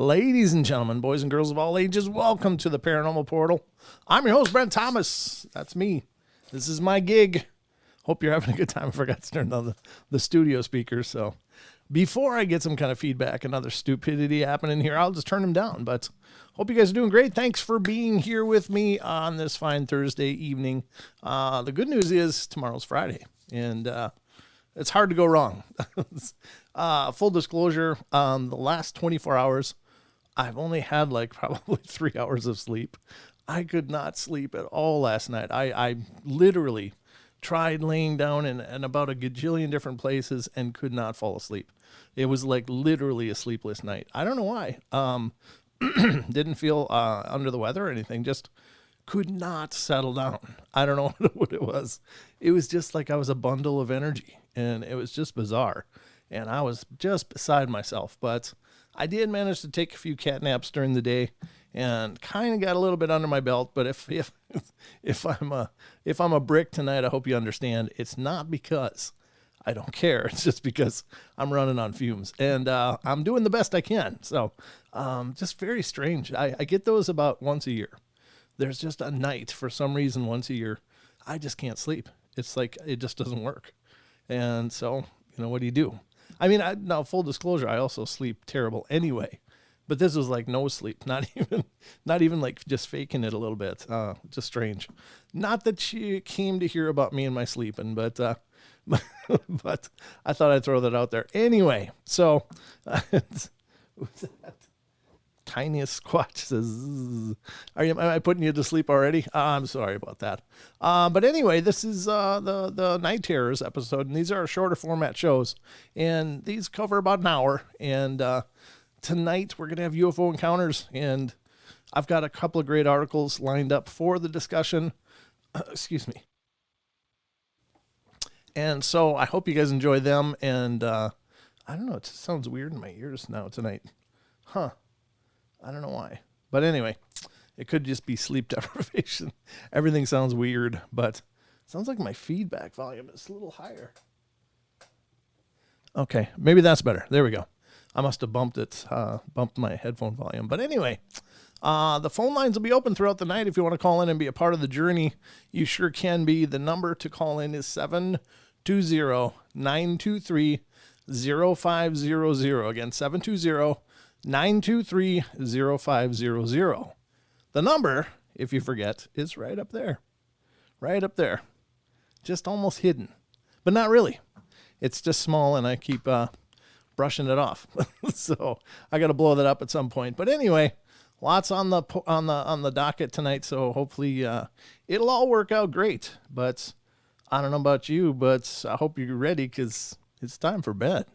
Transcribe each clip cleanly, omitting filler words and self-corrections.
Ladies and gentlemen, boys and girls of all ages, welcome to the Paranormal Portal. I'm your host, Brent Thomas. That's me. This is my gig. Hope you're having a good time. I forgot to turn on the studio speakers. So before I get some kind of feedback and other stupidity happening here, I'll just turn them down. But hope you guys are doing great. Thanks for being here with me on this fine Thursday evening. The good news is tomorrow's Friday, and it's hard to go wrong. Full disclosure, the last 24 hours, I've only had like probably 3 hours of sleep. I could not sleep at all last night. I literally tried laying down in about a gajillion different places and could not fall asleep. It was like literally a sleepless night. I don't know why. Didn't feel under the weather or anything. Just could not settle down. I don't know what it was. It was just like I was a bundle of energy, and it was just bizarre. And I was just beside myself. But I did manage to take a few cat naps during the day, and kind of got a little bit under my belt. But if I'm a brick tonight, I hope you understand. It's not because I don't care. It's just because I'm running on fumes, and I'm doing the best I can. So just very strange. I get those about once a year. There's just a night for some reason once a year I just can't sleep. It's like it just doesn't work. And so, what do you do? I mean, now full disclosure, I also sleep terrible anyway. But this was like no sleep, not even like just faking it a little bit. Just strange. Not that she came to hear about me and my sleeping, but but I thought I'd throw that out there. Anyway, so what's that? Tiniest Squatch says, am I putting you to sleep already? I'm sorry about that. But anyway, this is the Night Terrors episode, and these are shorter format shows, and these cover about an hour. And tonight we're going to have UFO encounters, and I've got a couple of great articles lined up for the discussion. Excuse me. And so I hope you guys enjoy them. And I don't know, it just sounds weird in my ears now tonight. Huh. I don't know why. But anyway, it could just be sleep deprivation. Everything sounds weird, but it sounds like my feedback volume is a little higher. Okay, maybe that's better. There we go. I must have bumped my headphone volume. But anyway, the phone lines will be open throughout the night. If you want to call in and be a part of the journey, you sure can be. The number to call in is 720-923-0500. Again, 720-923-0500. The number, if you forget, is right up there. Right up there. Just almost hidden. But not really. It's just small, and I keep brushing it off. So I got to blow that up at some point. But anyway, lots on the docket tonight, so hopefully it'll all work out great. But I don't know about you, but I hope you're ready, because it's time for bed.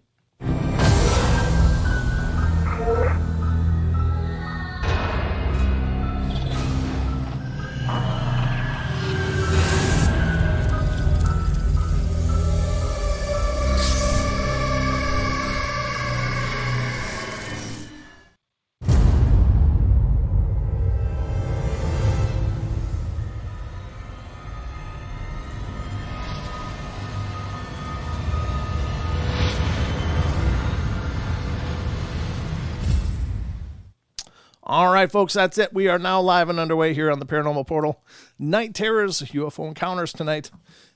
All right, folks, that's it. We are now live and underway here on the Paranormal Portal. Night Terrors, UFO encounters tonight.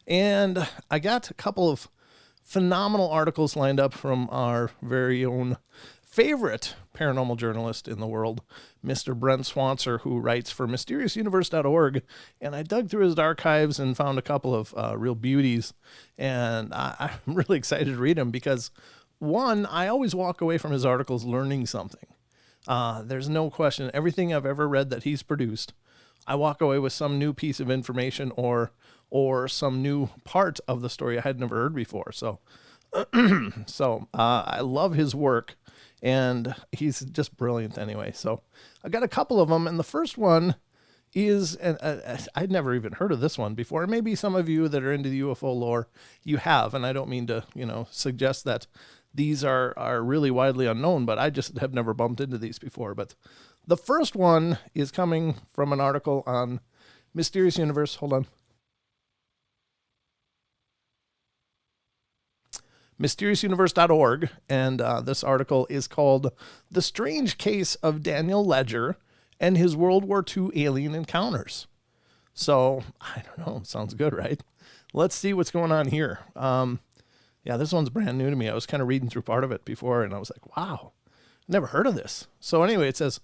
And I got a couple of phenomenal articles lined up from our very own favorite paranormal journalist in the world, Mr. Brent Swanser, who writes for MysteriousUniverse.org. And I dug through his archives and found a couple of real beauties. And I'm really excited to read them because, one, I always walk away from his articles learning something. There's no question. Everything I've ever read that he's produced, I walk away with some new piece of information or some new part of the story I had never heard before. So, I love his work, and he's just brilliant anyway. So I got a couple of them, and the first one is, and I'd never even heard of this one before. Maybe some of you that are into the UFO lore, you have, and I don't mean to, suggest that these are really widely unknown, but I just have never bumped into these before. But the first one is coming from an article on Mysterious Universe. Hold on. mysteriousuniverse.org, and this article is called The Strange Case of Daniel Ledger and His World War II Alien Encounters. So, I don't know, sounds good, right? Let's see what's going on here. Yeah, this one's brand new to me. I was kind of reading through part of it before, and I was like, wow, never heard of this. So anyway, it says,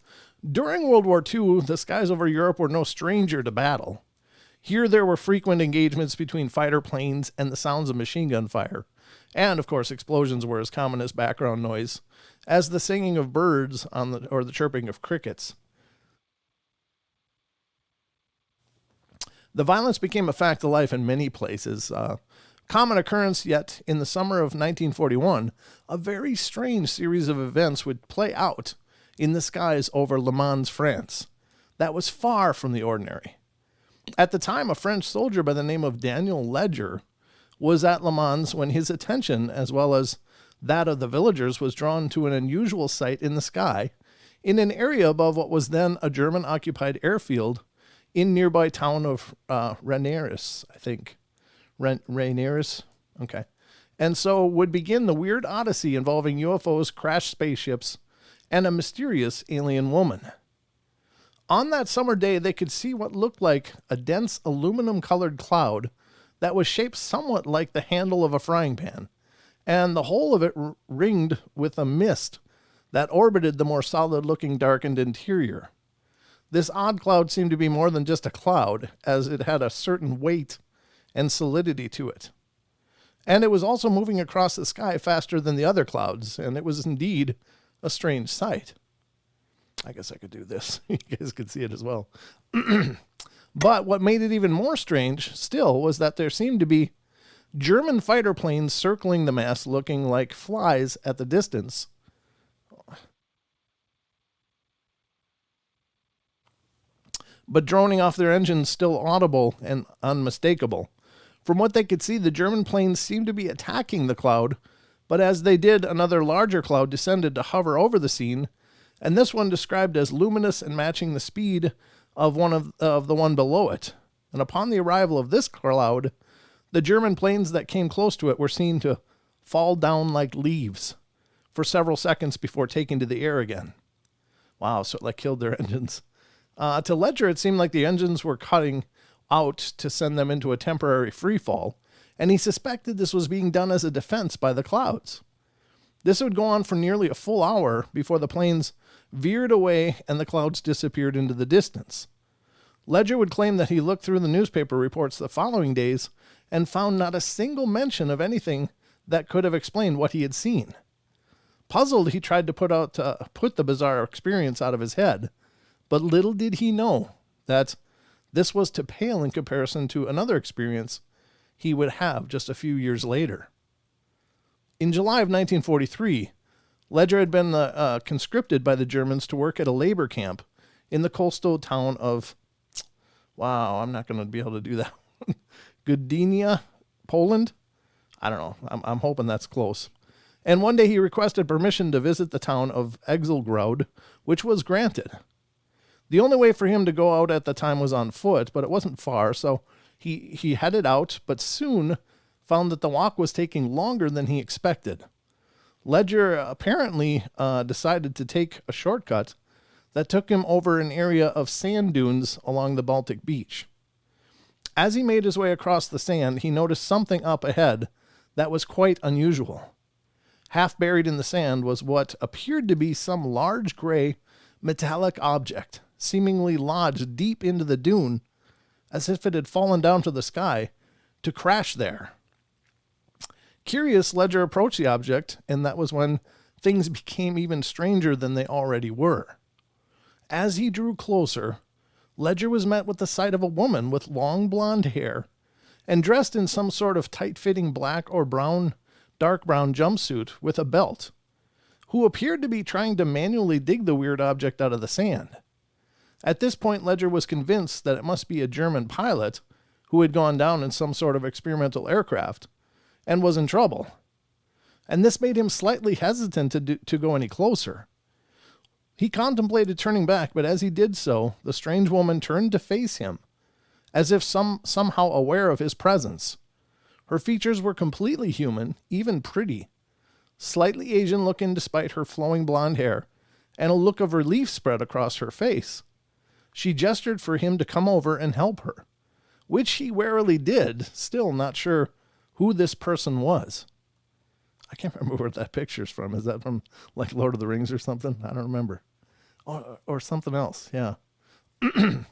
during World War II, the skies over Europe were no stranger to battle. Here there were frequent engagements between fighter planes and the sounds of machine gun fire. And, of course, explosions were as common as background noise as the singing of birds or the chirping of crickets. The violence became a fact of life in many places. Common occurrence, yet in the summer of 1941, a very strange series of events would play out in the skies over Le Mans, France. That was far from the ordinary. At the time, a French soldier by the name of Daniel Ledger was at Le Mans when his attention, as well as that of the villagers, was drawn to an unusual sight in the sky in an area above what was then a German-occupied airfield in nearby town of Rennes, I think. Rennes? Okay. And so would begin the weird odyssey involving UFOs, crashed spaceships, and a mysterious alien woman. On that summer day, they could see what looked like a dense aluminum-colored cloud that was shaped somewhat like the handle of a frying pan, and the whole of it ringed with a mist that orbited the more solid-looking darkened interior. This odd cloud seemed to be more than just a cloud, as it had a certain weight and solidity to it. And it was also moving across the sky faster than the other clouds, and it was indeed a strange sight. I guess I could do this. You guys could see it as well. But what made it even more strange still was that there seemed to be German fighter planes circling the mass looking like flies at the distance. But droning off their engines still audible and unmistakable. From what they could see, the German planes seemed to be attacking the cloud, but as they did, another larger cloud descended to hover over the scene, and this one described as luminous and matching the speed of the one below it. And upon the arrival of this cloud, the German planes that came close to it were seen to fall down like leaves for several seconds before taking to the air again. Wow, so it like killed their engines. To Ledger, it seemed like the engines were cutting out to send them into a temporary free fall, and he suspected this was being done as a defense by the clouds. This would go on for nearly a full hour before the planes veered away and the clouds disappeared into the distance. Ledger would claim that he looked through the newspaper reports the following days and found not a single mention of anything that could have explained what he had seen. Puzzled, he tried to put the bizarre experience out of his head, but little did he know that this was to pale in comparison to another experience he would have just a few years later. In July of 1943, Ledger had been conscripted by the Germans to work at a labor camp in the coastal town of, wow, I'm not going to be able to do that, Gdynia, Poland? I don't know. I'm hoping that's close. And one day he requested permission to visit the town of Everglades, which was granted. The only way for him to go out at the time was on foot, but it wasn't far, so he headed out, but soon found that the walk was taking longer than he expected. Ledger apparently decided to take a shortcut that took him over an area of sand dunes along the Baltic beach. As he made his way across the sand, he noticed something up ahead that was quite unusual. Half buried in the sand was what appeared to be some large gray metallic object, seemingly lodged deep into the dune, as if it had fallen down to the sky to crash there. Curious, Ledger approached the object, and that was when things became even stranger than they already were. As he drew closer, Ledger was met with the sight of a woman with long blonde hair and dressed in some sort of tight-fitting black or dark brown jumpsuit with a belt, who appeared to be trying to manually dig the weird object out of the sand. At this point, Ledger was convinced that it must be a German pilot who had gone down in some sort of experimental aircraft and was in trouble. And this made him slightly hesitant to go any closer. He contemplated turning back, but as he did so, the strange woman turned to face him, as if somehow aware of his presence. Her features were completely human, even pretty. Slightly Asian looking despite her flowing blonde hair, and a look of relief spread across her face. She gestured for him to come over and help her, which he warily did, still not sure who this person was. I can't remember where that picture's from. Is that from like Lord of the Rings or something? I don't remember. Or something else, yeah.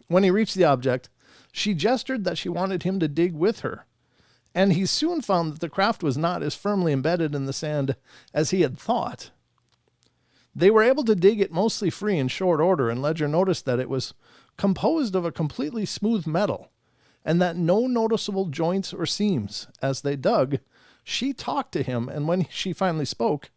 When he reached the object, she gestured that she wanted him to dig with her, and he soon found that the craft was not as firmly embedded in the sand as he had thought. They were able to dig it mostly free in short order, and Ledger noticed that it was composed of a completely smooth metal, and that no noticeable joints or seams. As they dug, she talked to him, and when she finally spoke,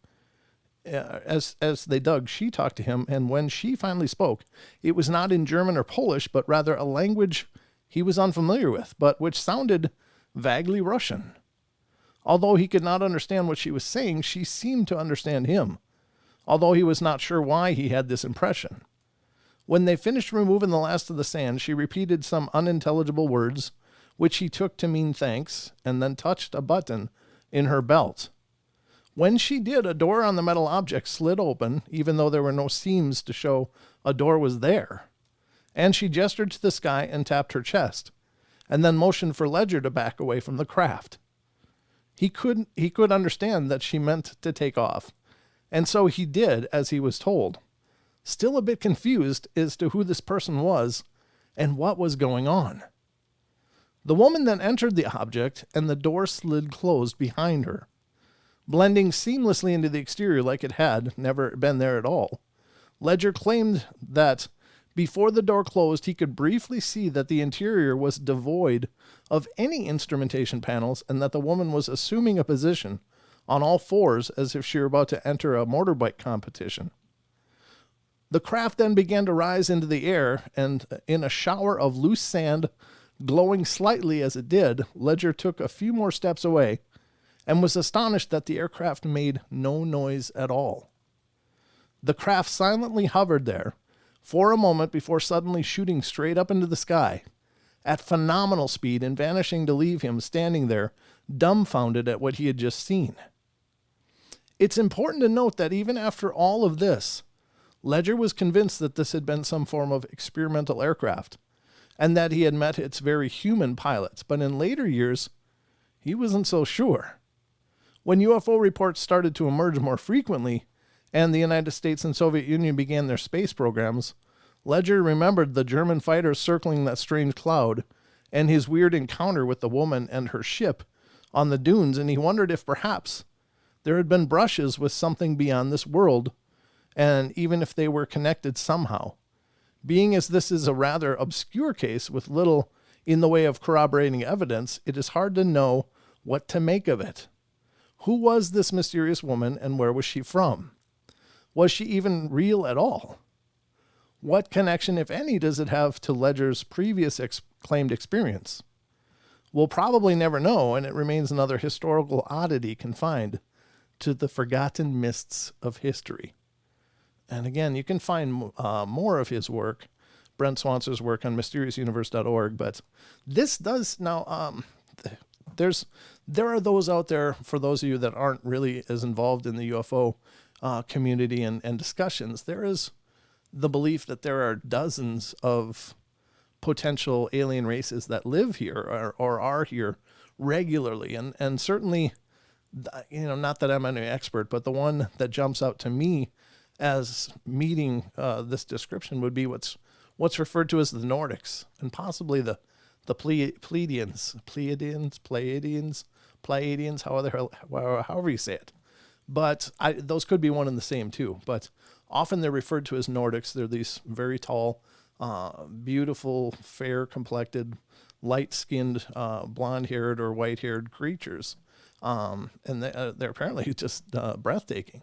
as they dug, she talked to him, and when she finally spoke, it was not in German or Polish, but rather a language he was unfamiliar with, but which sounded vaguely Russian. Although he could not understand what she was saying, she seemed to understand him, although he was not sure why he had this impression. When they finished removing the last of the sand, she repeated some unintelligible words, which he took to mean thanks, and then touched a button in her belt. When she did, a door on the metal object slid open, even though there were no seams to show a door was there. And she gestured to the sky and tapped her chest, and then motioned for Ledger to back away from the craft. He could understand that she meant to take off, and so he did as he was told, still a bit confused as to who this person was and what was going on. The woman then entered the object, and the door slid closed behind her, blending seamlessly into the exterior like it had never been there at all. Ledger claimed that before the door closed, he could briefly see that the interior was devoid of any instrumentation panels, and that the woman was assuming a position on all fours as if she were about to enter a motorbike competition. The craft then began to rise into the air, and in a shower of loose sand, glowing slightly as it did, Ledger took a few more steps away and was astonished that the aircraft made no noise at all. The craft silently hovered there for a moment before suddenly shooting straight up into the sky at phenomenal speed and vanishing to leave him standing there, dumbfounded at what he had just seen. It's important to note that even after all of this, Ledger was convinced that this had been some form of experimental aircraft, and that he had met its very human pilots, but in later years, he wasn't so sure. When UFO reports started to emerge more frequently, and the United States and Soviet Union began their space programs, Ledger remembered the German fighters circling that strange cloud, and his weird encounter with the woman and her ship on the dunes, and he wondered if perhaps there had been brushes with something beyond this world, and even if they were connected somehow. Being as this is a rather obscure case with little in the way of corroborating evidence, it is hard to know what to make of it. Who was this mysterious woman, and where was she from? Was she even real at all? What connection, if any, does it have to Ledger's previous claimed experience? We'll probably never know, and it remains another historical oddity confined to the forgotten mists of history. And again, you can find more of his work, Brent Swanser's work, on mysteriousuniverse.org. But this does now, there are those out there, for those of you that aren't really as involved in the UFO community and discussions, there is the belief that there are dozens of potential alien races that live here or are here regularly. And certainly, not that I'm any expert, but the one that jumps out to me as meeting this description would be what's referred to as the Nordics, and possibly the Pleiadians, however you say it. But those could be one and the same too. But often they're referred to as Nordics. They're these very tall, beautiful, fair-complected, light-skinned, blonde-haired or white-haired creatures. And they're apparently just breathtaking.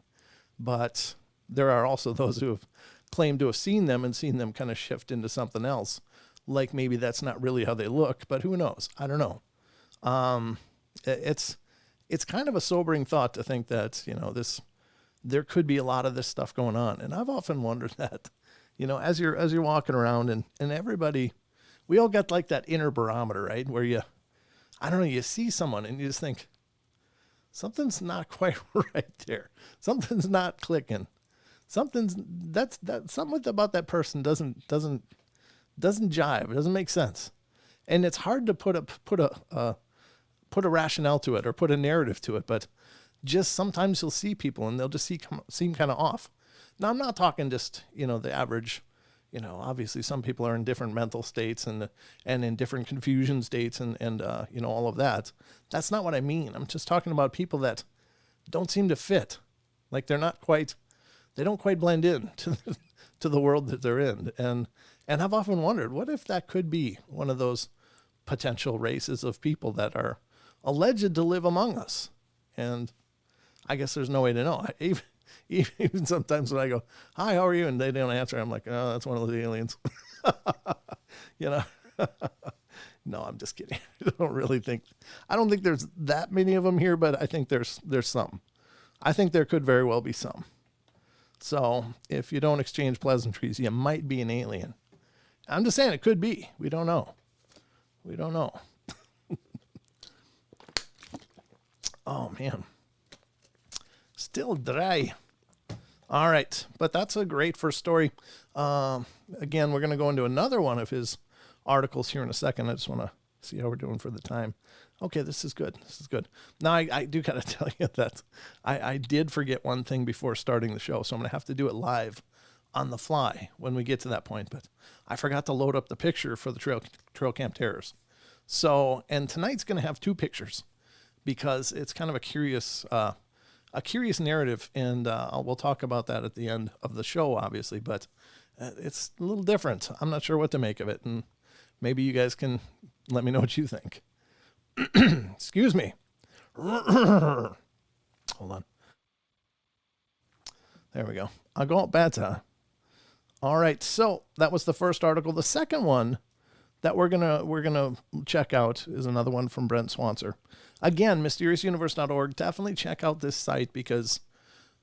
But there are also those who have claimed to have seen them and seen them kind of shift into something else. Like maybe that's not really how they look, but who knows? I don't know. It's kind of a sobering thought to think that, there could be a lot of this stuff going on. And I've often wondered that, as you're walking around and everybody, we all got like that inner barometer, right? Where I don't know, you see someone and you just think, something's not quite right there. Something's not clicking. Something about that person doesn't jive. It doesn't make sense. And it's hard to put a rationale to it or put a narrative to it, but just sometimes you'll see people and they'll just seem kind of off. Now, I'm not talking just, the average, obviously some people are in different mental states and in different confusion states and all of that. That's not what I mean. I'm just talking about people that don't seem to fit. Like they don't quite blend in to the world that they're in. And I've often wondered, what if that could be one of those potential races of people that are alleged to live among us? And I guess there's no way to know. Even sometimes when I go, hi, how are you? And they don't answer, I'm like, oh, that's one of the aliens. No, I'm just kidding. I don't think there's that many of them here, but I think there's some. I think there could very well be some. So if you don't exchange pleasantries, you might be an alien. I'm just saying it could be. We don't know. Oh, man. Still dry. All right. But that's a great first story. Again, we're going to go into another one of his articles here in a second. I just want to see how we're doing for the time. Okay, this is good. Now, I do got to tell you that I did forget one thing before starting the show, so I'm going to have to do it live on the fly when we get to that point. But I forgot to load up the picture for the Trail Camp Terrors. So, and tonight's going to have two pictures because it's kind of a curious narrative, and we'll talk about that at the end of the show, obviously. But it's a little different. I'm not sure what to make of it, and maybe you guys can let me know what you think. Excuse me. Hold on. There we go. I'll go better. All right. So that was the first article. The second one that we're gonna check out is another one from Brent Swanser. Again, mysteriousuniverse.org. Definitely check out this site because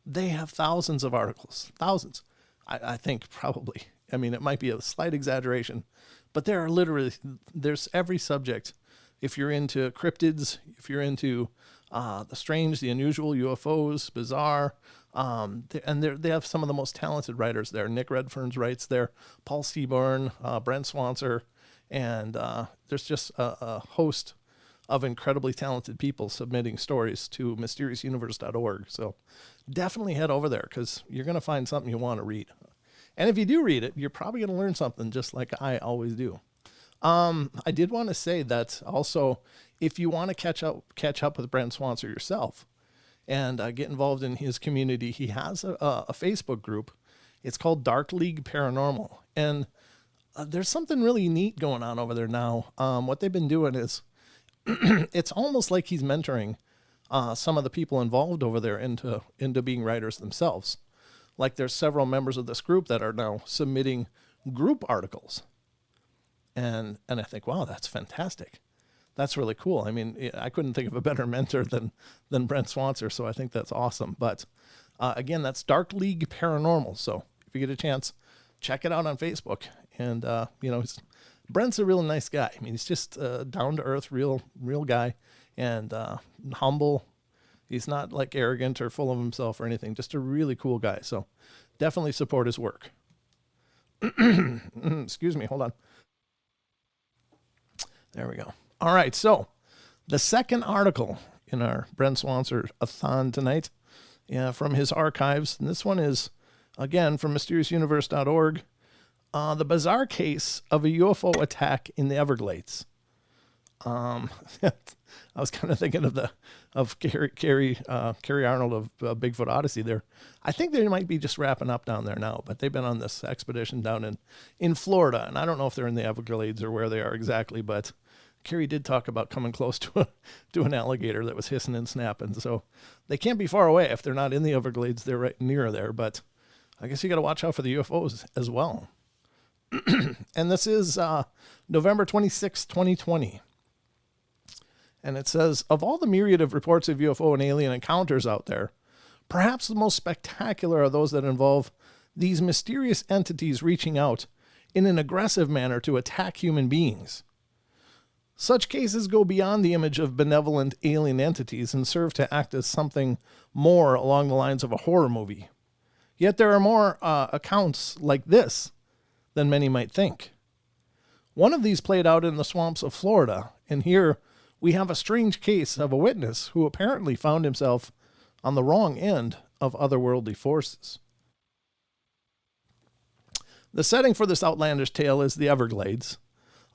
they have thousands of articles. Thousands. I think probably. I mean, it might be a slight exaggeration, but there's every subject. If you're into cryptids, if you're into the strange, the unusual, UFOs, bizarre, and they have some of the most talented writers there. Nick Redfern's writes there, Paul Seaborn, Brent Swanser, and there's just a host of incredibly talented people submitting stories to mysteriousuniverse.org. So definitely head over there because you're going to find something you want to read. And if you do read it, you're probably going to learn something just like I always do. I did want to say that also, if you want to catch up with Brent Swanser yourself and get involved in his community, he has a Facebook group. It's called Dark League Paranormal. And there's something really neat going on over there now. What they've been doing is it's almost like he's mentoring some of the people involved over there into being writers themselves. Like there's several members of this group that are now submitting group articles. And I think, wow, that's fantastic. That's really cool. I mean, I couldn't think of a better mentor than Brent Swanser, so I think that's awesome. But again, that's Dark League Paranormal. So if you get a chance, check it out on Facebook. And Brent's a real nice guy. I mean, he's just down to earth, real guy, and humble. He's not like arrogant or full of himself or anything. Just a really cool guy. So definitely support his work. Excuse me. Hold on. There we go. All right. So the second article in our Brent Swanser-a-thon tonight from his archives. And this one is, again, from mysteriousuniverse.org. The bizarre case of a UFO attack in the Everglades. I was kind of thinking of Carrie Arnold of Bigfoot Odyssey there. I think they might be just wrapping up down there now, but they've been on this expedition down in Florida, and I don't know if they're in the Everglades or where they are exactly, but Carrie did talk about coming close to an alligator that was hissing and snapping, so they can't be far away. If they're not in the Everglades, they're right near there, but I guess you got to watch out for the UFOs as well. And this is November 26, 2020. And it says, of all the myriad of reports of UFO and alien encounters out there, perhaps the most spectacular are those that involve these mysterious entities reaching out in an aggressive manner to attack human beings. Such cases go beyond the image of benevolent alien entities and serve to act as something more along the lines of a horror movie. Yet there are more accounts like this than many might think. One of these played out in the swamps of Florida, and here we have a strange case of a witness who apparently found himself on the wrong end of otherworldly forces. The setting for this outlandish tale is the Everglades,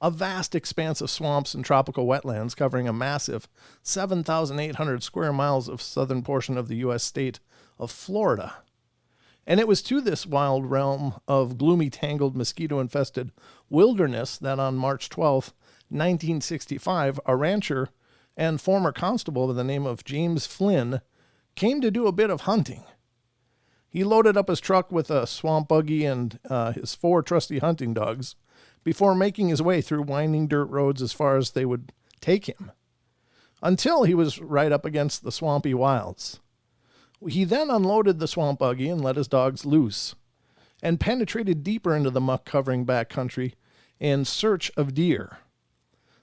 a vast expanse of swamps and tropical wetlands covering a massive 7,800 square miles of southern portion of the U.S. state of Florida. And it was to this wild realm of gloomy, tangled, mosquito-infested wilderness that on March 12, 1965, a rancher and former constable by the name of James Flynn came to do a bit of hunting. He loaded up his truck with a swamp buggy and his 4 trusty hunting dogs before making his way through winding dirt roads as far as they would take him, until he was right up against the swampy wilds. He then unloaded the swamp buggy and let his dogs loose, and penetrated deeper into the muck-covering backcountry in search of deer.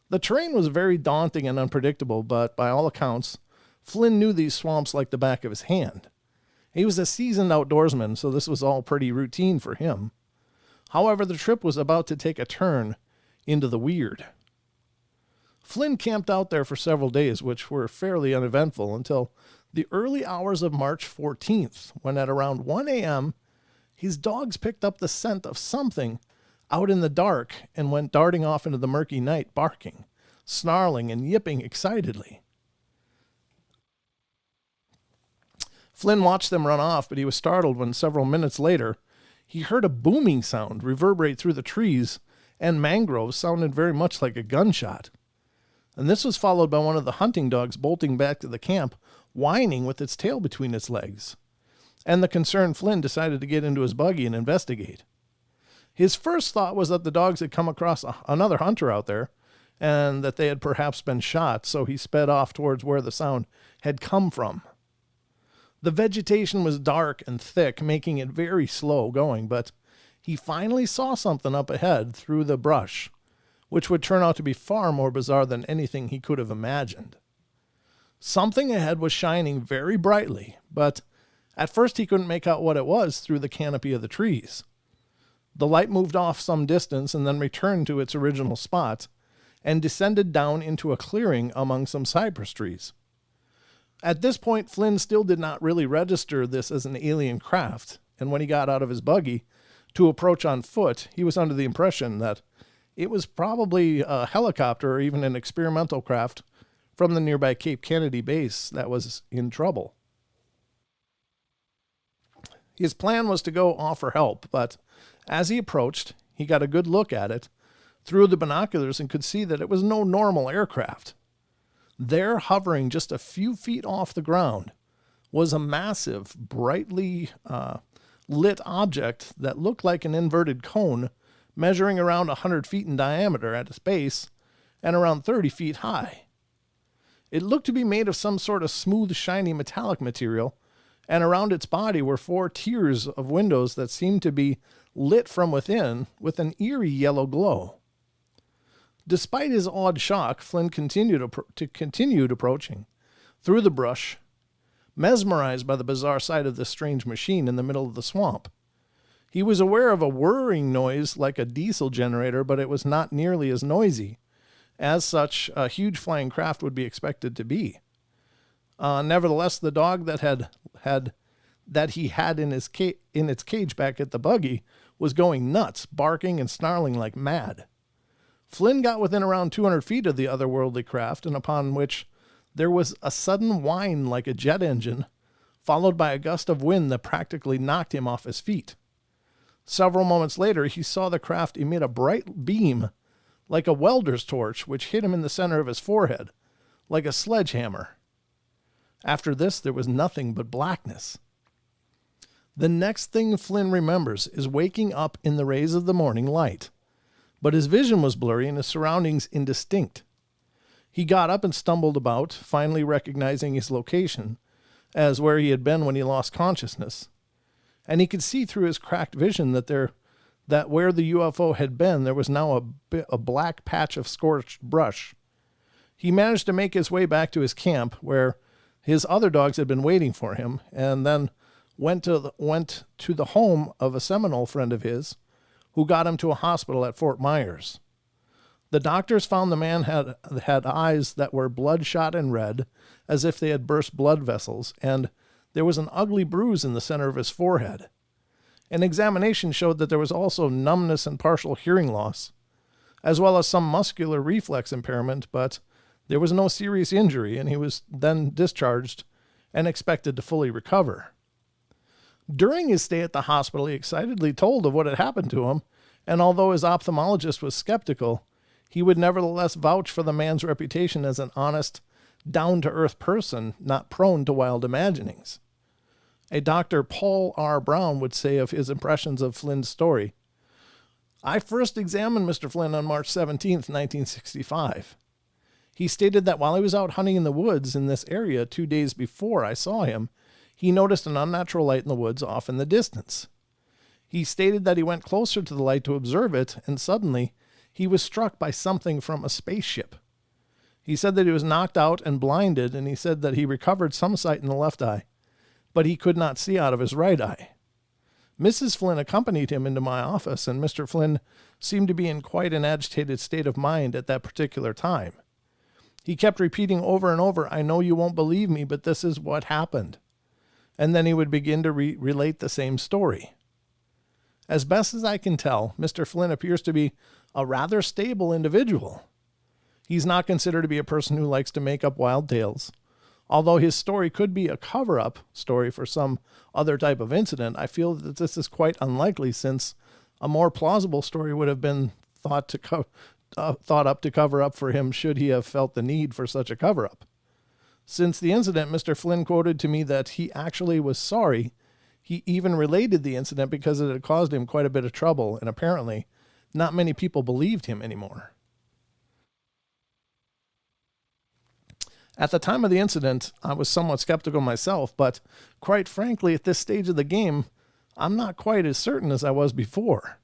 The terrain was very daunting and unpredictable, but by all accounts, Flynn knew these swamps like the back of his hand. He was a seasoned outdoorsman, so this was all pretty routine for him. However, the trip was about to take a turn into the weird. Flynn camped out there for several days, which were fairly uneventful until the early hours of March 14th, when at around 1 a.m., his dogs picked up the scent of something out in the dark and went darting off into the murky night, barking, snarling, and yipping excitedly. Flynn watched them run off, but he was startled when several minutes later, he heard a booming sound reverberate through the trees and mangroves, sounded very much like a gunshot. And this was followed by one of the hunting dogs bolting back to the camp, whining with its tail between its legs. And the concerned Flynn decided to get into his buggy and investigate. His first thought was that the dogs had come across another hunter out there, and that they had perhaps been shot, so he sped off towards where the sound had come from. The vegetation was dark and thick, making it very slow going, but he finally saw something up ahead through the brush, which would turn out to be far more bizarre than anything he could have imagined. Something ahead was shining very brightly, but at first he couldn't make out what it was through the canopy of the trees. The light moved off some distance and then returned to its original spot and descended down into a clearing among some cypress trees. At this point, Flynn still did not really register this as an alien craft, and when he got out of his buggy to approach on foot, he was under the impression that it was probably a helicopter or even an experimental craft from the nearby Cape Kennedy base that was in trouble. His plan was to go offer help, but as he approached, he got a good look at it through the binoculars and could see that it was no normal aircraft. There, hovering just a few feet off the ground, was a massive, brightly lit object that looked like an inverted cone, measuring around 100 feet in diameter at its base and around 30 feet high. It looked to be made of some sort of smooth, shiny metallic material, and around its body were 4 tiers of windows that seemed to be lit from within with an eerie yellow glow. Despite his awed shock, Flynn continued approaching through the brush, mesmerized by the bizarre sight of this strange machine in the middle of the swamp. He was aware of a whirring noise like a diesel generator, but it was not nearly as noisy as such a huge flying craft would be expected to be. Nevertheless, the dog that he had in its cage back at the buggy was going nuts, barking and snarling like mad. Flynn got within around 200 feet of the otherworldly craft, and upon which there was a sudden whine like a jet engine, followed by a gust of wind that practically knocked him off his feet. Several moments later, he saw the craft emit a bright beam like a welder's torch, which hit him in the center of his forehead, like a sledgehammer. After this, there was nothing but blackness. The next thing Flynn remembers is waking up in the rays of the morning light, but his vision was blurry and his surroundings indistinct. He got up and stumbled about, finally recognizing his location as where he had been when he lost consciousness. And he could see through his cracked vision that where the UFO had been, there was now a black patch of scorched brush, He managed to make his way back to his camp where his other dogs had been waiting for him, and then went to the home of a Seminole friend of his who got him to a hospital at Fort Myers. The doctors found the man had eyes that were bloodshot and red, as if they had burst blood vessels, and there was an ugly bruise in the center of his forehead. An examination showed that there was also numbness and partial hearing loss, as well as some muscular reflex impairment, but there was no serious injury, and he was then discharged and expected to fully recover. During his stay at the hospital, he excitedly told of what had happened to him, and although his ophthalmologist was skeptical, he would nevertheless vouch for the man's reputation as an honest, down-to-earth person, not prone to wild imaginings. A Dr. Paul R. Brown would say of his impressions of Flynn's story, "I first examined Mr. Flynn on March 17th, 1965. He stated that while he was out hunting in the woods in this area 2 days before I saw him, he noticed an unnatural light in the woods off in the distance. He stated that he went closer to the light to observe it, and suddenly he was struck by something from a spaceship. He said that he was knocked out and blinded, and he said that he recovered some sight in the left eye, but he could not see out of his right eye. Mrs. Flynn accompanied him into my office, and Mr. Flynn seemed to be in quite an agitated state of mind at that particular time. He kept repeating over and over, 'I know you won't believe me, but this is what happened.' And then he would begin to relate the same story. As best as I can tell, Mr. Flynn appears to be a rather stable individual. He's not considered to be a person who likes to make up wild tales. Although his story could be a cover-up story for some other type of incident, I feel that this is quite unlikely, since a more plausible story would have been thought up to cover up for him should he have felt the need for such a cover-up. Since the incident, Mr. Flynn quoted to me that he actually was sorry. He even related the incident because it had caused him quite a bit of trouble, and apparently not many people believed him anymore. At the time of the incident, I was somewhat skeptical myself, but quite frankly, at this stage of the game, I'm not quite as certain as I was before.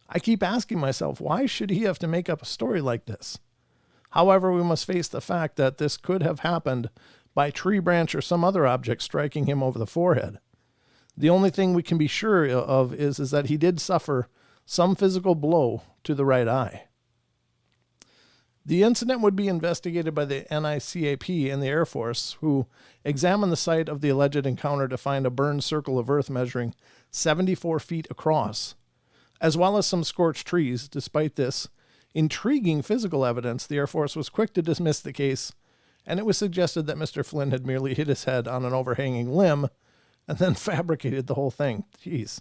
I keep asking myself, why should he have to make up a story like this? However, we must face the fact that this could have happened by tree branch or some other object striking him over the forehead. The only thing we can be sure of is that he did suffer some physical blow to the right eye. The incident would be investigated by the NICAP and the Air Force, who examined the site of the alleged encounter to find a burned circle of earth measuring 74 feet across, as well as some scorched trees. Despite this intriguing physical evidence, the Air Force was quick to dismiss the case, and it was suggested that Mr. Flynn had merely hit his head on an overhanging limb and then fabricated the whole thing. Jeez,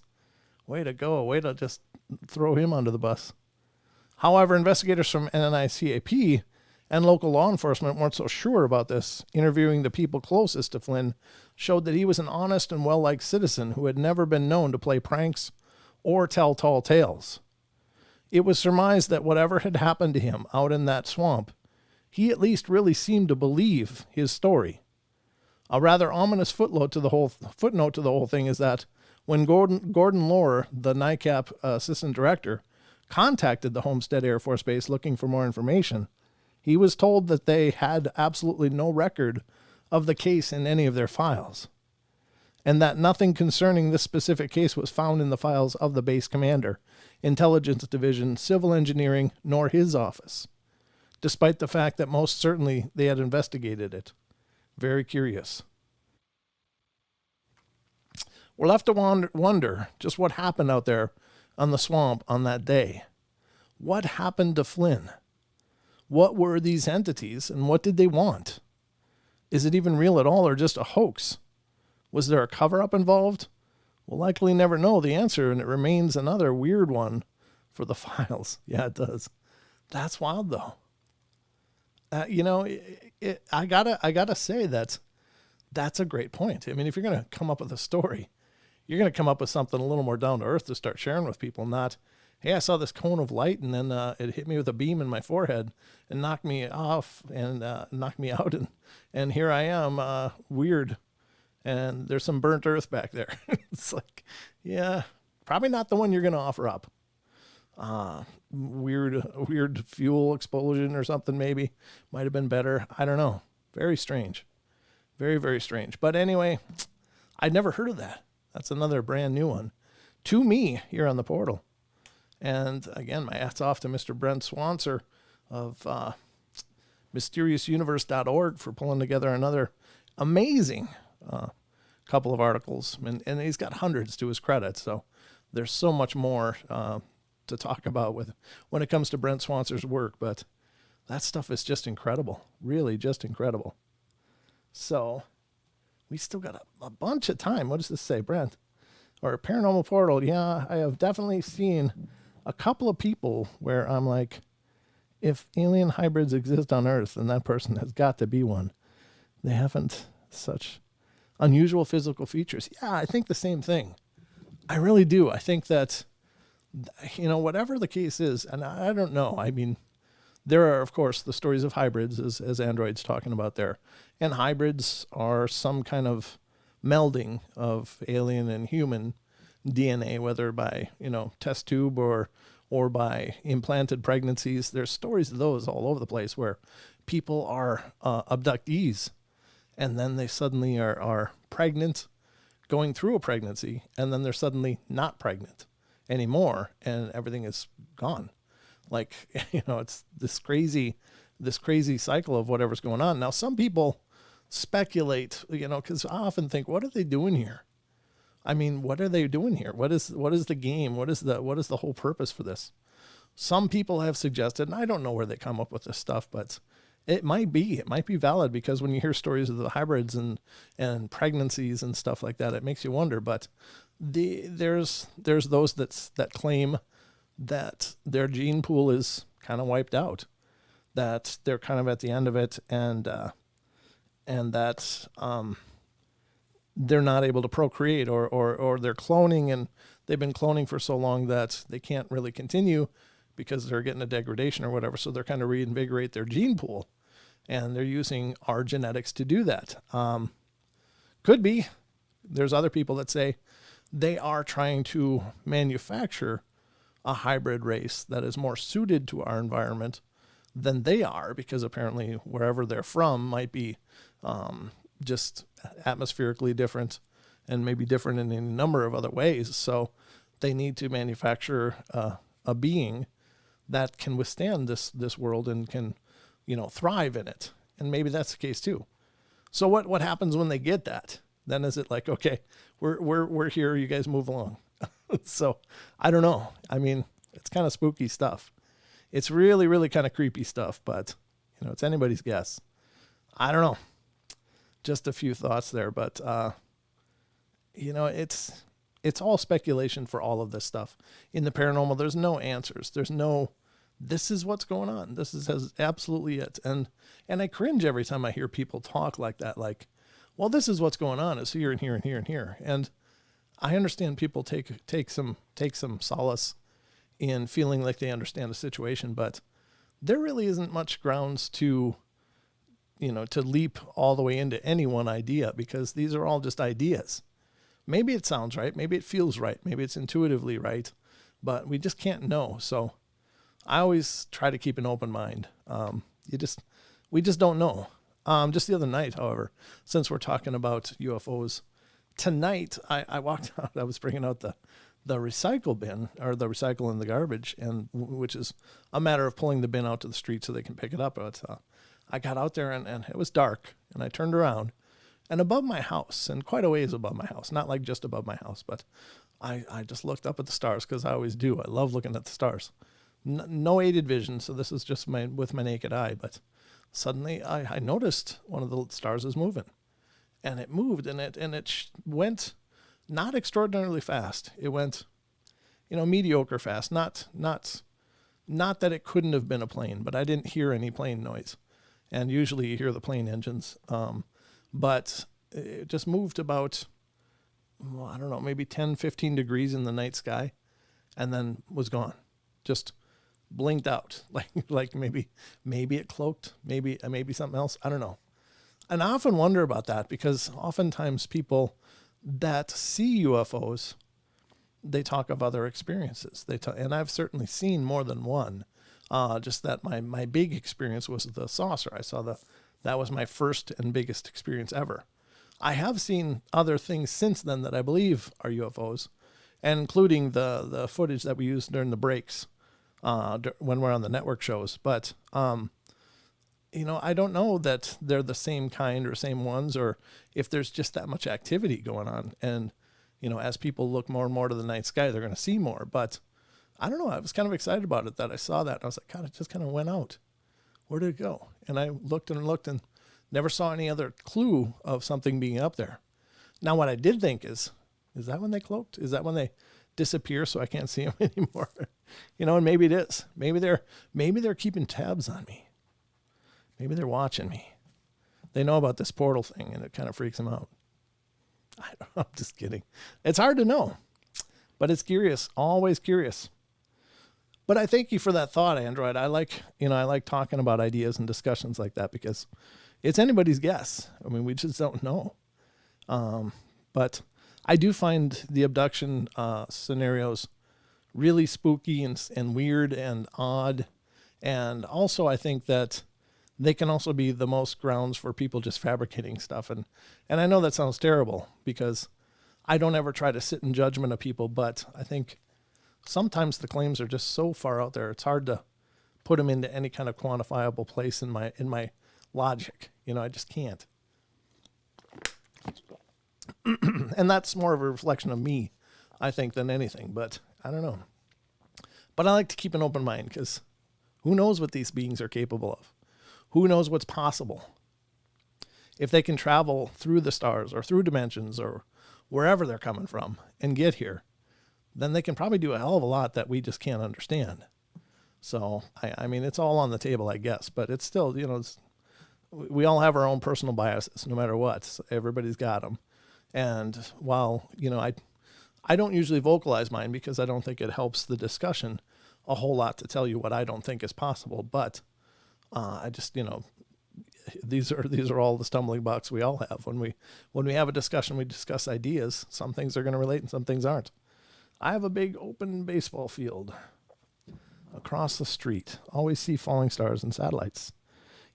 way to go, way to just throw him under the bus. However, investigators from NICAP and local law enforcement weren't so sure about this. Interviewing the people closest to Flynn showed that he was an honest and well-liked citizen who had never been known to play pranks or tell tall tales. It was surmised that whatever had happened to him out in that swamp, he at least really seemed to believe his story. A rather ominous footnote to the whole thing is that when Gordon Lohr, the NICAP assistant director, contacted the Homestead Air Force Base looking for more information, he was told that they had absolutely no record of the case in any of their files, and that nothing concerning this specific case was found in the files of the base commander, Intelligence Division, Civil Engineering, nor his office, despite the fact that most certainly they had investigated it. Very curious. We're left to wonder just what happened out there on the swamp on that day. What happened to Flynn? What were these entities, and what did they want? Is it even real at all, or just a hoax? Was there a cover-up involved? We'll likely never know the answer, and it remains another weird one for the files. Yeah, it does. That's wild, though. I gotta say that's a great point. I mean, if you're gonna come up with a story, you're gonna come up with something a little more down to earth to start sharing with people. Not, hey, I saw this cone of light and then it hit me with a beam in my forehead and knocked me off and knocked me out, and here I am, weird, and there's some burnt earth back there. It's like, yeah, probably not the one you're gonna offer up. weird fuel explosion or something. Maybe might have been better. I don't know. Very strange. Very, very strange. But anyway, I'd never heard of that. That's another brand new one to me here on the portal. And again, my hats off to Mr. Brent Swanser of mysteriousuniverse.org for pulling together another amazing couple of articles. And he's got hundreds to his credit. So there's so much more to talk about when it comes to Brent Swanser's work. But that stuff is just incredible. Really just incredible. So we still got a bunch of time. What does this say, Brent? Or Paranormal Portal. Yeah, I have definitely seen a couple of people where I'm like, if alien hybrids exist on Earth, then that person has got to be one. They haven't such unusual physical features. Yeah, I think the same thing. I really do. I think that, whatever the case is, and I don't know. I mean, there are, of course, the stories of hybrids, as Android's talking about there. And hybrids are some kind of melding of alien and human DNA, whether by, test tube or by implanted pregnancies. There's stories of those all over the place where people are abductees, and then they suddenly are pregnant, going through a pregnancy, and then they're suddenly not pregnant anymore, and everything is gone. Like, it's this crazy cycle of whatever's going on. Now, some people speculate, because I often think, what are they doing here? I mean, what are they doing here? What is the game? What is the whole purpose for this? Some people have suggested, and I don't know where they come up with this stuff, but it might be valid, because when you hear stories of the hybrids and pregnancies and stuff like that, it makes you wonder. But there's those that claim that their gene pool is kind of wiped out, that they're kind of at the end of it, and that they're not able to procreate, or they're cloning, and they've been cloning for so long that they can't really continue because they're getting a degradation or whatever. So they're kind of reinvigorate their gene pool, and they're using our genetics to do that. Could be. There's other people that say they are trying to manufacture a hybrid race that is more suited to our environment than they are, because apparently wherever they're from might be just atmospherically different, and maybe different in a number of other ways. So they need to manufacture a being that can withstand this world and can, thrive in it. And maybe that's the case too. So what happens when they get that? Then is it like, okay, we're here, you guys move along? So I don't know. I mean, it's kind of spooky stuff. It's really, really kind of creepy stuff, but it's anybody's guess. I don't know. Just a few thoughts there, but it's all speculation for all of this stuff. In the paranormal, there's no answers. There's no, this is what's going on. This is absolutely it. And I cringe every time I hear people talk like that, like, well, this is what's going on. It's here and here and here and here. And I understand people take some solace in feeling like they understand the situation, but there really isn't much grounds to leap all the way into any one idea, because these are all just ideas. Maybe it sounds right. Maybe it feels right. Maybe it's intuitively right, but we just can't know. So I always try to keep an open mind. We just don't know. Just the other night, however, since we're talking about UFOs, tonight I walked out, I was bringing out the recycle bin, or the recycle in the garbage, and which is a matter of pulling the bin out to the street so they can pick it up. But I got out there and it was dark, and I turned around, and above my house, and quite a ways above my house, not like just above my house, but I just looked up at the stars, because I always do. I love looking at the stars. No aided vision, so this is just with my naked eye. But suddenly I noticed one of the stars is moving, and it moved, and it went not extraordinarily fast. It went, mediocre fast. Not that it couldn't have been a plane, but I didn't hear any plane noise. And usually you hear the plane engines. But it just moved about, I don't know, maybe 10, 15 degrees in the night sky, and then was gone. Just blinked out, like maybe it cloaked, maybe something else. I don't know. And I often wonder about that, because oftentimes people that see UFOs, they talk of other experiences. And I've certainly seen more than one. Just that my big experience was the saucer. That was my first and biggest experience ever. I have seen other things since then that I believe are UFOs, and including the footage that we used during the breaks when we're on the network shows. But, I don't know that they're the same kind or same ones, or if there's just that much activity going on. And, as people look more and more to the night sky, they're going to see more. But I don't know. I was kind of excited about it that I saw that. And I was like, God, it just kind of went out. Where did it go? And I looked and never saw any other clue of something being up there. Now, what I did think is that when they cloaked? Is that when they disappear so I can't see them anymore? And maybe it is. Maybe they're keeping tabs on me. Maybe they're watching me. They know about this portal thing, and it kind of freaks them out. I'm just kidding. It's hard to know, but it's curious. Always curious. But I thank you for that thought, Android. I like talking about ideas and discussions like that because it's anybody's guess. I mean, we just don't know. But I do find the abduction scenarios really spooky and weird and odd. And also I think that they can also be the most grounds for people just fabricating stuff. And I know that sounds terrible because I don't ever try to sit in judgment of people, but I think sometimes the claims are just so far out there, it's hard to put them into any kind of quantifiable place in my logic. I just can't. And that's more of a reflection of me, I think, than anything, but I don't know. But I like to keep an open mind because who knows what these beings are capable of? Who knows what's possible? If they can travel through the stars or through dimensions or wherever they're coming from and get here, then they can probably do a hell of a lot that we just can't understand. So, I mean, it's all on the table, I guess, but it's still, we all have our own personal biases, no matter what. So everybody's got them. And while, I don't usually vocalize mine because I don't think it helps the discussion a whole lot to tell you what I don't think is possible, but I just, these are all the stumbling blocks we all have. When we have a discussion, we discuss ideas. Some things are going to relate and some things aren't. I have a big open baseball field across the street. Always see falling stars and satellites.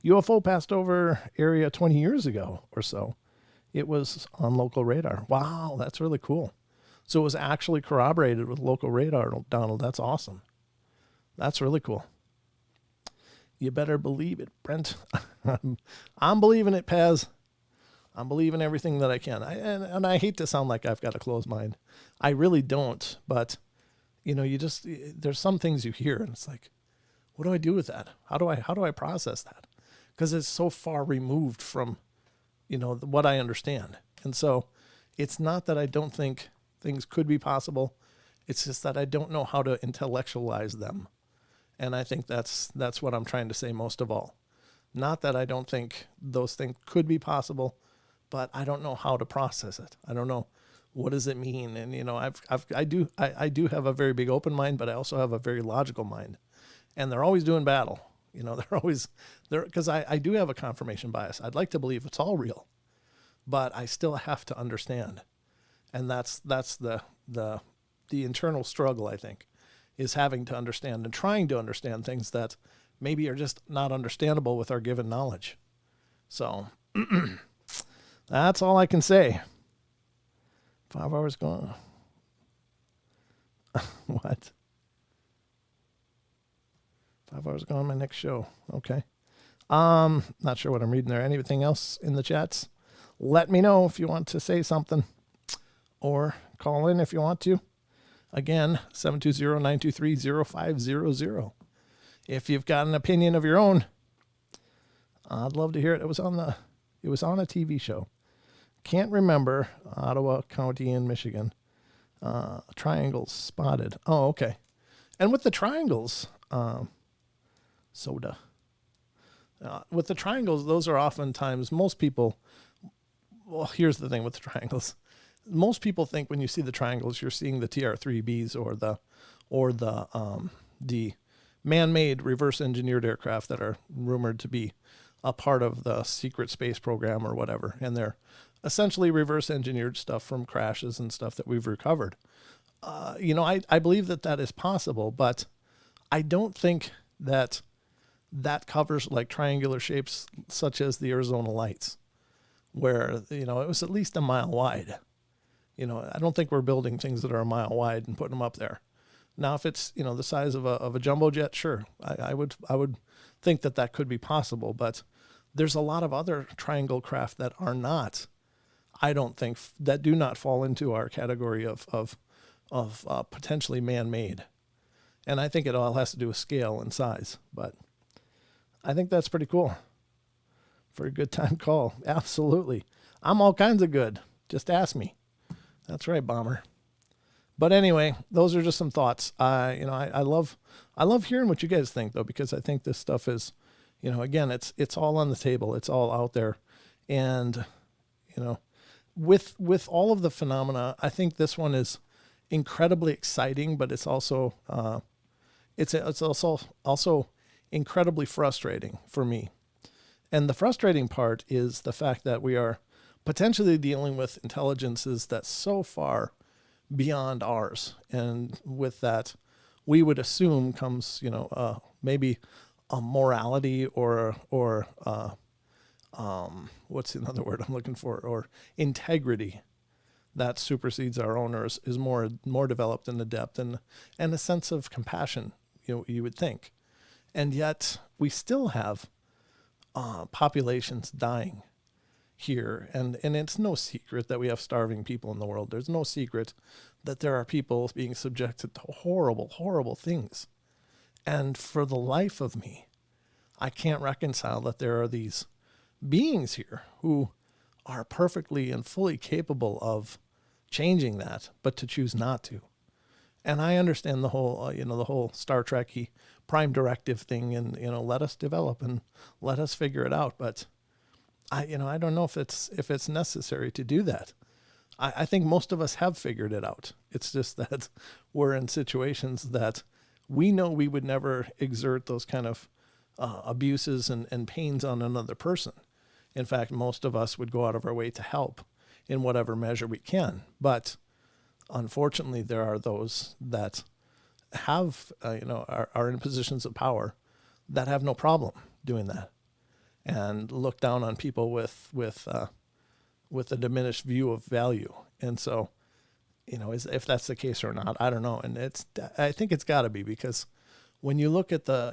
UFO passed over area 20 years ago or so. It was on local radar. Wow, that's really cool. So it was actually corroborated with local radar, Donald. That's awesome. That's really cool. You better believe it, Brent. I'm believing it, Paz. I'm believing everything that I can. And I hate to sound like I've got a closed mind. I really don't. But, there's some things you hear and it's like, what do I do with that? How do I process that? Because it's so far removed from, what I understand. And so it's not that I don't think things could be possible. It's just that I don't know how to intellectualize them. And I think that's what I'm trying to say most of all. Not that I don't think those things could be possible, but I don't know how to process it. I don't know what does it mean. And I do have a very big open mind, but I also have a very logical mind. And they're always doing battle. They're always there because I do have a confirmation bias. I'd like to believe it's all real, but I still have to understand. And that's the internal struggle, I think, is having to understand and trying to understand things that maybe are just not understandable with our given knowledge. So that's all I can say. 5 hours gone. What? 5 hours gone, my next show. Okay. Not sure what I'm reading there. Anything else in the chats? Let me know if you want to say something or call in if you want to. Again, 720-923-0500. If you've got an opinion of your own, I'd love to hear it. It was on a TV show. Can't remember. Ottawa County in Michigan. Triangles spotted. Oh, okay. And with the triangles, soda. With the triangles, those are oftentimes most people. Well, here's the thing with the triangles. Most people think when you see the triangles, you're seeing the TR-3Bs or the man-made reverse engineered aircraft that are rumored to be a part of the secret space program or whatever. And they're essentially reverse engineered stuff from crashes and stuff that we've recovered. I believe that that is possible, but I don't think that that covers like triangular shapes such as the Arizona Lights, where, it was at least a mile wide. I don't think we're building things that are a mile wide and putting them up there. Now, if it's, the size of a jumbo jet, sure, I would think that that could be possible, but there's a lot of other triangle craft that are not, I don't think, that do not fall into our category of potentially man-made. And I think it all has to do with scale and size, but I think that's pretty cool for a good time call. Absolutely. I'm all kinds of good. Just ask me. That's right, Bomber. But anyway, those are just some thoughts. I love hearing what you guys think, though, because I think this stuff is, again, it's all on the table. It's all out there. And, with all of the phenomena, I think this one is incredibly exciting, but it's also, it's also incredibly frustrating for me. And the frustrating part is the fact that we are potentially dealing with intelligences that's so far beyond ours. And with that, we would assume comes, maybe a morality or what's another word I'm looking for? Or integrity that supersedes our own, or is more developed in the depth, and a sense of compassion, you would think. And yet we still have populations dying here. And it's no secret that we have starving people in the world. There's no secret that there are people being subjected to horrible, horrible things. And for the life of me, I can't reconcile that there are these beings here who are perfectly and fully capable of changing that, but to choose not to. And I understand the whole, the whole Star Trek-y prime directive thing, and, let us develop and let us figure it out. But I don't know if it's necessary to do that. I think most of us have figured it out. It's just that we're in situations that we know we would never exert those kind of abuses and pains on another person. In fact, most of us would go out of our way to help in whatever measure we can. But unfortunately, there are those that have, are in positions of power that have no problem doing that, and look down on people with a diminished view of value. And so, if that's the case or not, I don't know. And I think it's got to be, because when you look at the,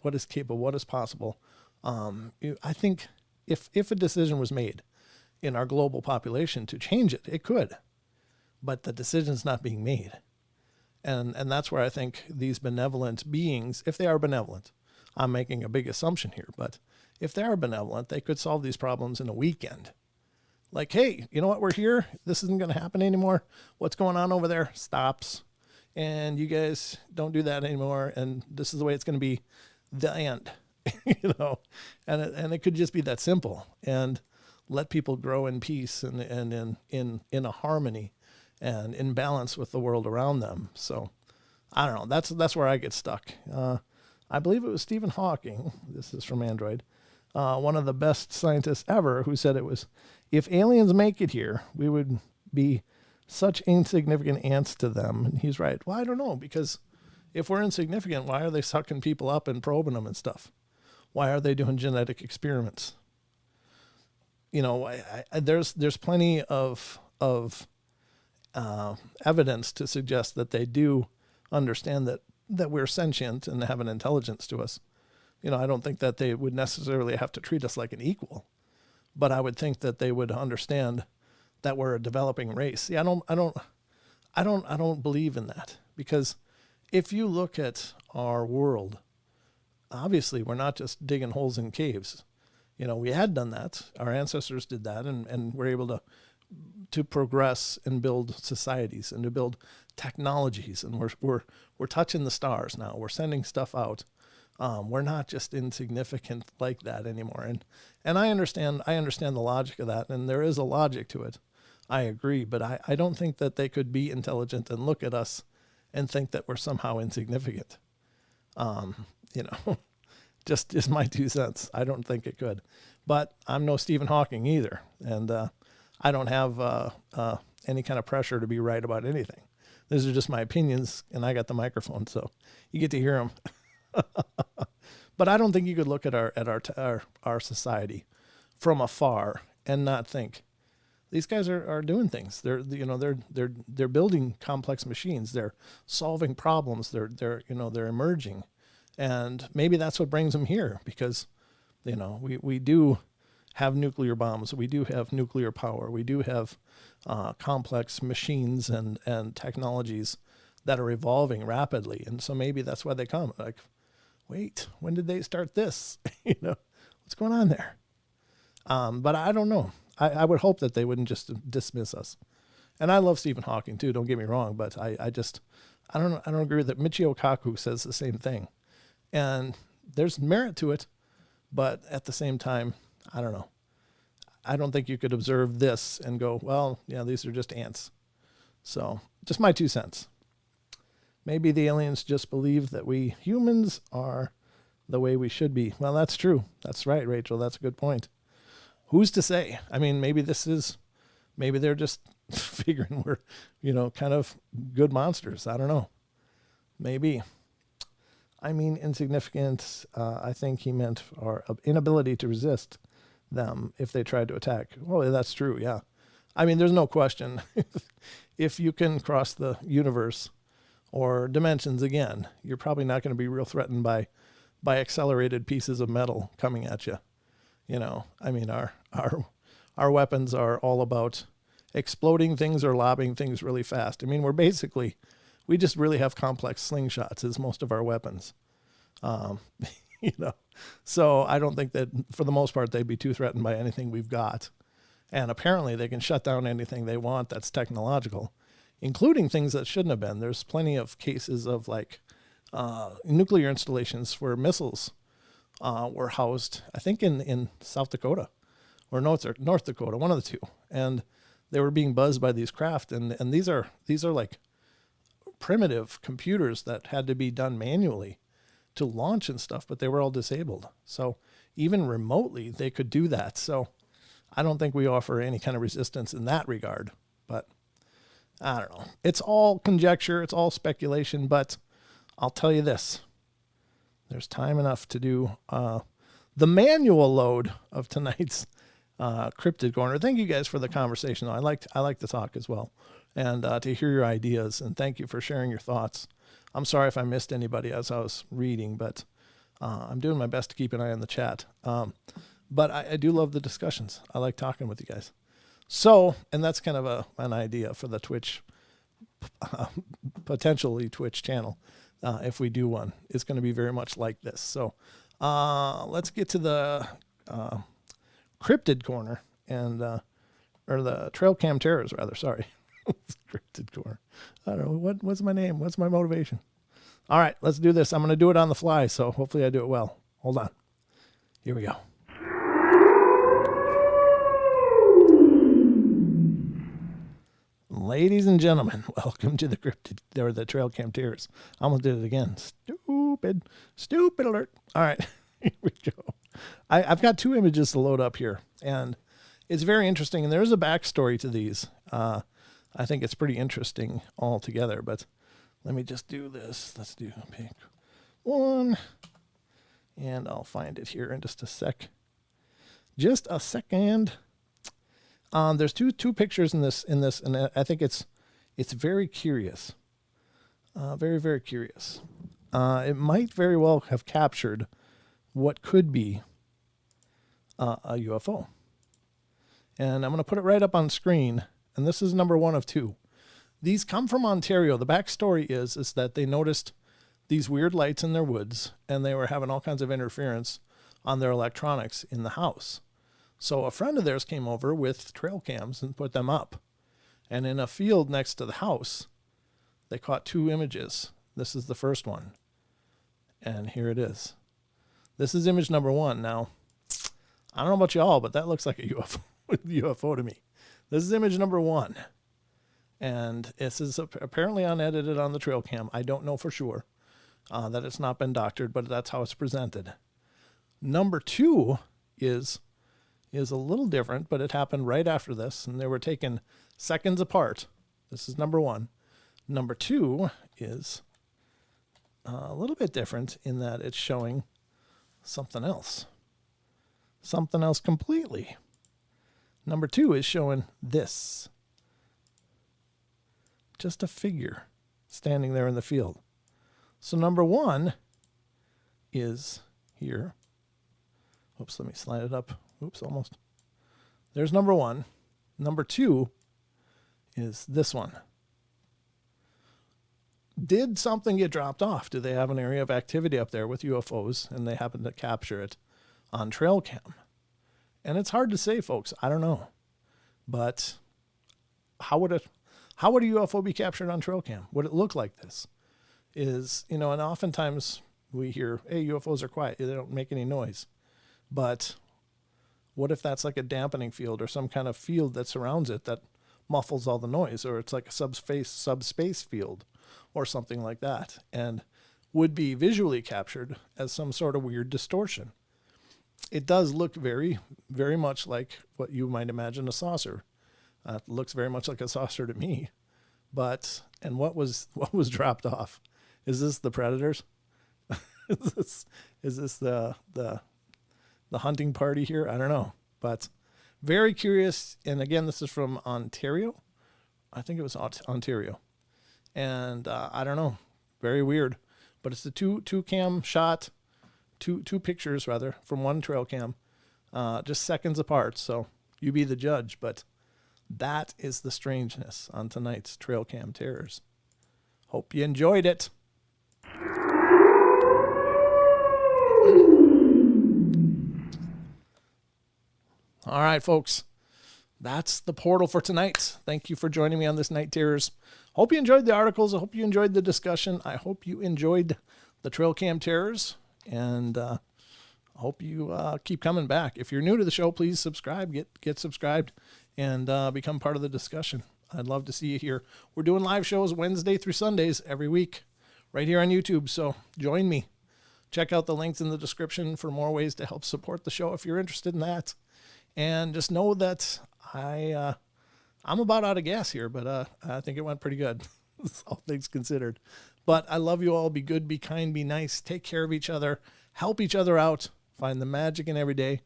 what is capable, what is possible, I think if a decision was made in our global population to change it, it could, but the decision's not being made. And that's where I think these benevolent beings, if they are benevolent, I'm making a big assumption here, but if they are benevolent, they could solve these problems in a weekend. Like, hey, you know what? We're here. This isn't going to happen anymore. What's going on over there stops. And you guys don't do that anymore. And this is the way it's going to be. The end. And it could just be that simple. And let people grow in peace and in a harmony and in balance with the world around them. So I don't know. That's where I get stuck. I believe it was Stephen Hawking. This is from Android. One of the best scientists ever, who said it was, if aliens make it here, we would be such insignificant ants to them. And he's right. Well, I don't know, because if we're insignificant, why are they sucking people up and probing them and stuff? Why are they doing genetic experiments? There's plenty of evidence to suggest that they do understand that we're sentient and have an intelligence to us. I don't think that they would necessarily have to treat us like an equal, but I would think that they would understand that we're a developing race. See, I don't believe in that, because if you look at our world, obviously we're not just digging holes in caves. We had done that. Our ancestors did that, and we're able to progress and build societies and to build technologies. And we're touching the stars now. We're sending stuff out. We're not just insignificant like that anymore. And I understand the logic of that, and there is a logic to it. I agree, but I don't think that they could be intelligent and look at us and think that we're somehow insignificant. Just my 2 cents. I don't think it could, but I'm no Stephen Hawking either. And, I don't have, any kind of pressure to be right about anything. These are just my opinions, and I got the microphone, so you get to hear them. But I don't think you could look at our society from afar and not think these guys are doing things. They're building complex machines. They're solving problems. They're emerging, and maybe that's what brings them here, because we do have nuclear bombs. We do have nuclear power. We do have complex machines and technologies that are evolving rapidly. And so maybe that's why they come. Like, wait, when did they start this? What's going on there? But I don't know. I would hope that they wouldn't just dismiss us. And I love Stephen Hawking too, don't get me wrong, but I don't agree with that. Michio Kaku says the same thing. And there's merit to it, but at the same time, I don't know. I don't think you could observe this and go, well, yeah, these are just ants. So just my 2 cents. Maybe the aliens just believe that we humans are the way we should be. Well, that's true. That's right, Rachel. That's a good point. Who's to say? I mean, maybe they're just figuring we're, kind of good monsters. I don't know. Maybe. I mean, insignificant. I think he meant our inability to resist them if they tried to attack. Well, that's true. Yeah. I mean, there's no question. If you can cross the universe or dimensions again, you're probably not going to be real threatened by accelerated pieces of metal coming at you. I mean, our weapons are all about exploding things or lobbing things really fast. I mean, we just really have complex slingshots as most of our weapons. So I don't think that for the most part, they'd be too threatened by anything we've got. And apparently they can shut down anything they want that's technological, including things that shouldn't have been. There's plenty of cases of nuclear installations where missiles were housed, I think in South Dakota or North Dakota, one of the two. And they were being buzzed by these craft. And these are like primitive computers that had to be done manually to launch and stuff, but they were all disabled. So even remotely, they could do that. So I don't think we offer any kind of resistance in that regard, but I don't know. It's all conjecture. It's all speculation, but I'll tell you this. There's time enough to do the manual load of tonight's Cryptid Corner. Thank you guys for the conversation. I like to talk as well, and to hear your ideas, and thank you for sharing your thoughts. I'm sorry if I missed anybody as I was reading, but I'm doing my best to keep an eye on the chat. But I do love the discussions. I like talking with you guys. So, and that's kind of an idea for the Twitch, potentially Twitch channel. If we do one, it's going to be very much like this. So let's get to the Cryptid Corner or the Trail Cam Terrors, rather. Sorry. Cryptid Corner. I don't know. What's my name? What's my motivation? All right, let's do this. I'm going to do it on the fly, so hopefully I do it well. Hold on. Here we go. Ladies and gentlemen, welcome to the Cryptid, or the Trail Cam Terrors. I almost did it again. Stupid alert. All right, here we go. I've got 2 images to load up here, and it's very interesting, and there is a backstory to these. I think it's pretty interesting altogether, but let me just do this. Let's do pick one, and I'll find it here in just a sec. Just a second. There's two pictures in this, and I think it's very curious. Very, very curious. It might very well have captured what could be a UFO. And I'm going to put it right up on screen. And this is number 1 of 2. These come from Ontario. The backstory is that they noticed these weird lights in their woods, and they were having all kinds of interference on their electronics in the house. So a friend of theirs came over with trail cams and put them up. And in a field next to the house, they caught 2 images. This is the first one. And here it is. This is image number 1. Now, I don't know about y'all, but that looks like a UFO to me. This is image number 1. And this is apparently unedited on the trail cam. I don't know for sure that it's not been doctored, but that's how it's presented. Number 2 is a little different, but it happened right after this, and they were taken seconds apart. This is number 1. Number 2 is a little bit different in that it's showing something else. Something else completely. Number 2 is showing this. Just a figure standing there in the field. So number 1 is here. Oops, let me slide it up. Oops, almost. There's number 1. Number 2 is this one. Did something get dropped off? Do they have an area of activity up there with UFOs and they happen to capture it on trail cam? And it's hard to say, folks. I don't know. But how would a UFO be captured on trail cam? Would it look like this? And oftentimes we hear, hey, UFOs are quiet. They don't make any noise. But what if that's like a dampening field or some kind of field that surrounds it that muffles all the noise, or it's like a subspace field or something like that, and would be visually captured as some sort of weird distortion? It does look very, very much like what you might imagine a saucer. It looks very much like a saucer to me. And what was dropped off? Is this the predators? is this the hunting party here? I don't know. But very curious. And again, this is from Ontario. I think it was Ontario. And I don't know. Very weird. But it's the two cam shot, two pictures rather, from one trail cam, just seconds apart. So you be the judge. But that is the strangeness on tonight's Trail Cam Terrors. Hope you enjoyed it. All right, folks. That's the portal for tonight. Thank you for joining me on this Night Terrors. Hope you enjoyed the articles. I hope you enjoyed the discussion. I hope you enjoyed the Trail Cam Terrors. And I hope you keep coming back. If you're new to the show, please subscribe. Get subscribed and become part of the discussion. I'd love to see you here. We're doing live shows Wednesday through Sundays every week right here on YouTube. So join me. Check out the links in the description for more ways to help support the show if you're interested in that. And just know that I'm about out of gas here, but I think it went pretty good, all things considered. But I love you all. Be good, be kind, be nice. Take care of each other. Help each other out. Find the magic in every day.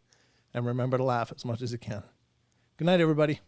And remember to laugh as much as you can. Good night, everybody.